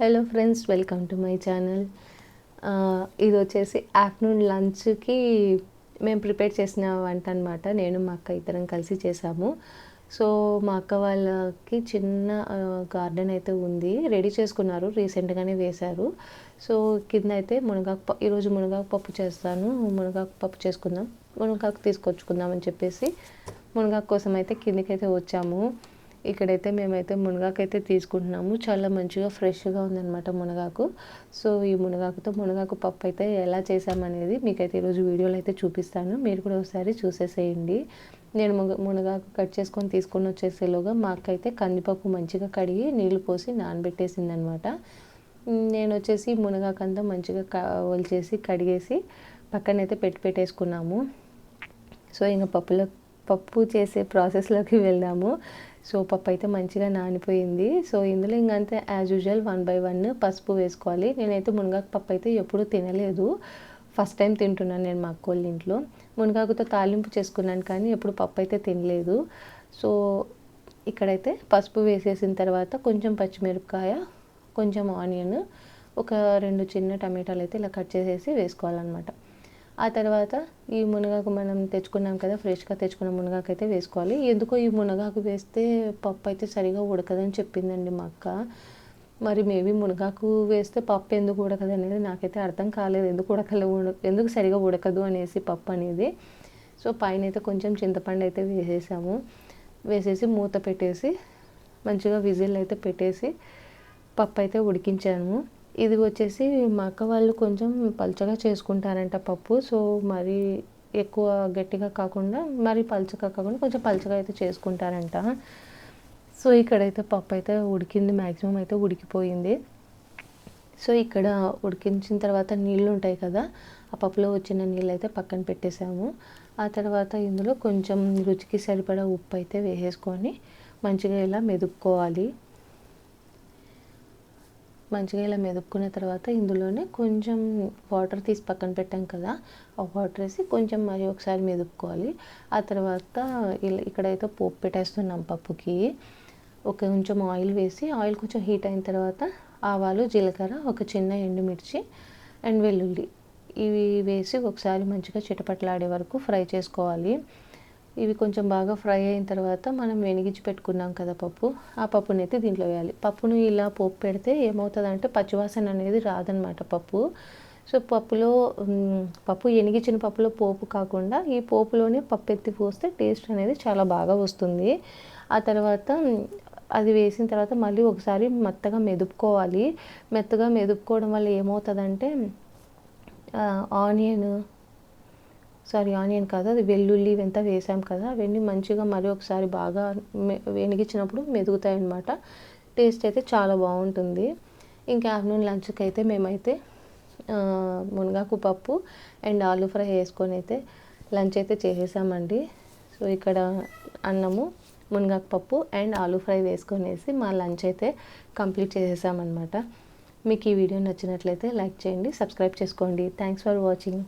Hello friends, welcome to my channel. ఇది వచ్చేసి afternoon లంచ్కి మేము ప్రిపేర్ చేసిన వంట అనమాట. నేను మా అక్క ఇద్దరం కలిసి చేసాము. సో మా అక్క వాళ్ళకి చిన్న గార్డెన్ అయితే ఉంది, రెడీ చేసుకున్నారు, రీసెంట్గానే వేశారు. సో కింద అయితే ఈరోజు మునగాకు పప్పు చేస్తాను, మునగాకు పప్పు చేసుకుందాం, మునగాకు తీసుకొచ్చుకుందాం అని చెప్పేసి మునగాకు కోసం అయితే కిందికైతే వచ్చాము. ఇక్కడైతే మేమైతే మునగాకు అయితే తీసుకుంటున్నాము. చాలా మంచిగా ఫ్రెష్గా ఉందన్నమాట మునగాకు. సో ఈ మునగాకు పప్పు అయితే ఎలా చేసామనేది మీకైతే ఈరోజు వీడియోలో అయితే చూపిస్తాను. మీరు కూడా ఒకసారి చూసేసేయండి. నేను మునగాకు కట్ చేసుకొని తీసుకొని వచ్చేసేలోగా మా అక్క అయితే కందిపప్పు మంచిగా కడిగి నీళ్లు పోసి నానబెట్టేసిందనమాట. నేను వచ్చేసి మునగాకు అంతా మంచిగా ఒలిచేసి కడిగేసి పక్కనైతే పెట్టేసుకున్నాము. సో ఇంకా పప్పు చేసే ప్రాసెస్లోకి వెళ్దాము. సో పప్పు అయితే మంచిగా నానిపోయింది. సో ఇందులో ఇంకంతే యాజ్ యూజువల్ 1 by 1 పసుపు వేసుకోవాలి. నేనైతే మునగాకు పప్పు అయితే ఎప్పుడూ తినలేదు, ఫస్ట్ టైం తింటున్నాను నేను మా అక్కోళ్ళ ఇంట్లో. మునగాకుతో తాలింపు చేసుకున్నాను కానీ ఎప్పుడు పప్పు అయితే తినలేదు. సో ఇక్కడైతే పసుపు వేసేసిన తర్వాత కొంచెం పచ్చిమిరపకాయ, కొంచెం ఆనియన్, ఒక 2 చిన్న టమాటాలు అయితే ఇలా కట్ చేసేసి వేసుకోవాలన్నమాట. ఆ తర్వాత ఈ మునగాకు మనం తెచ్చుకున్నాం కదా, ఫ్రెష్గా తెచ్చుకున్న మునగాకు అయితే వేసుకోవాలి. ఎందుకో ఈ మునగాకు వేస్తే పప్పు అయితే సరిగా ఉడకదని చెప్పిందండి మా అక్క. మరి మేబీ మునగాకు వేస్తే పప్పు ఎందుకు ఉడకదు అనేది నాకైతే అర్థం కాలేదు, ఎందుకు సరిగా ఉడకదు అనేసి పప్పు అనేది. సో పైన అయితే కొంచెం చింతపండు అయితే వేసేసి మూత పెట్టేసి మంచిగా విజిల్ అయితే పెట్టేసి పప్పు అయితే ఉడికించాను. ఇది వచ్చేసి మా అక్క వాళ్ళు కొంచెం పల్చగా చేసుకుంటారంట పప్పు. సో మరి ఎక్కువ గట్టిగా కాకుండా మరి పల్చగా కాకుండా కొంచెం పల్చగా అయితే చేసుకుంటారంట. సో ఇక్కడైతే పప్పు అయితే ఉడికింది, మ్యాక్సిమం అయితే ఉడికిపోయింది. సో ఇక్కడ ఉడికించిన తర్వాత నీళ్ళు ఉంటాయి కదా, ఆ పప్పులో వచ్చిన నీళ్ళు అయితే పక్కన పెట్టేసాము. ఆ తర్వాత ఇందులో కొంచెం రుచికి సరిపడా ఉప్పు అయితే వేసేసుకొని మంచిగా ఇలా మెదుపుకోవాలి. మంచిగా ఇలా మెదుపుకున్న తర్వాత ఇందులోనే కొంచెం వాటర్ తీసి పక్కన పెట్టాం కదా, ఆ వాటర్ వేసి కొంచెం మరి ఒకసారి మెదుపుకోవాలి. ఆ తర్వాత ఇక్కడైతే పోపు పెట్టేస్తున్నాం పప్పుకి. కొంచెం ఆయిల్ వేసి ఆయిల్ కొంచెం హీట్ అయిన తర్వాత ఆవాలు, జీలకర్ర, ఒక చిన్న ఎండుమిర్చి అండ్ వెల్లుల్లి ఇవి వేసి ఒకసారి మంచిగా చిటపట్లాడే వరకు ఫ్రై చేసుకోవాలి. ఇవి కొంచెం బాగా ఫ్రై అయిన తర్వాత మనం వెనిగించి పెట్టుకున్నాం కదా పప్పు, ఆ పప్పుని అయితే దీంట్లో వేయాలి. పప్పును ఇలా పోపు పెడితే ఏమవుతుందంటే పచ్చివాసన అనేది రాదనమాట పప్పు. సో పప్పు ఎనిగించిన పప్పులో పోపు కాకుండా ఈ పోపులోనే పప్పు ఎత్తి పోస్తే టేస్ట్ అనేది చాలా బాగా వస్తుంది. ఆ తర్వాత అది వేసిన తర్వాత మళ్ళీ ఒకసారి మెత్తగా మెదుపుకోవడం వల్ల ఏమవుతుందంటే ఆనియన్ కాదు, అది వెల్లుల్లి ఇవంతా వేసాం కదా, అవన్నీ మంచిగా మరి ఒకసారి బాగా వెనిగించినప్పుడు మెదుగుతాయి అన్నమాట. టేస్ట్ అయితే చాలా బాగుంటుంది. ఇంకా ఆఫ్టర్నూన్ లంచ్కి అయితే మేమైతే మునగాకు పప్పు అండ్ ఆలూ ఫ్రై వేసుకొని అయితే లంచ్ అయితే చేసేసామండి. సో ఇక్కడ అన్నము, మునగాకు పప్పు అండ్ ఆలూ ఫ్రై వేసుకొనేసి మా లంచ్ అయితే కంప్లీట్ చేసేసామన్నమాట. మీకు ఈ వీడియో నచ్చినట్లయితే లైక్ చేయండి, సబ్స్క్రైబ్ చేసుకోండి. Thanks for watching.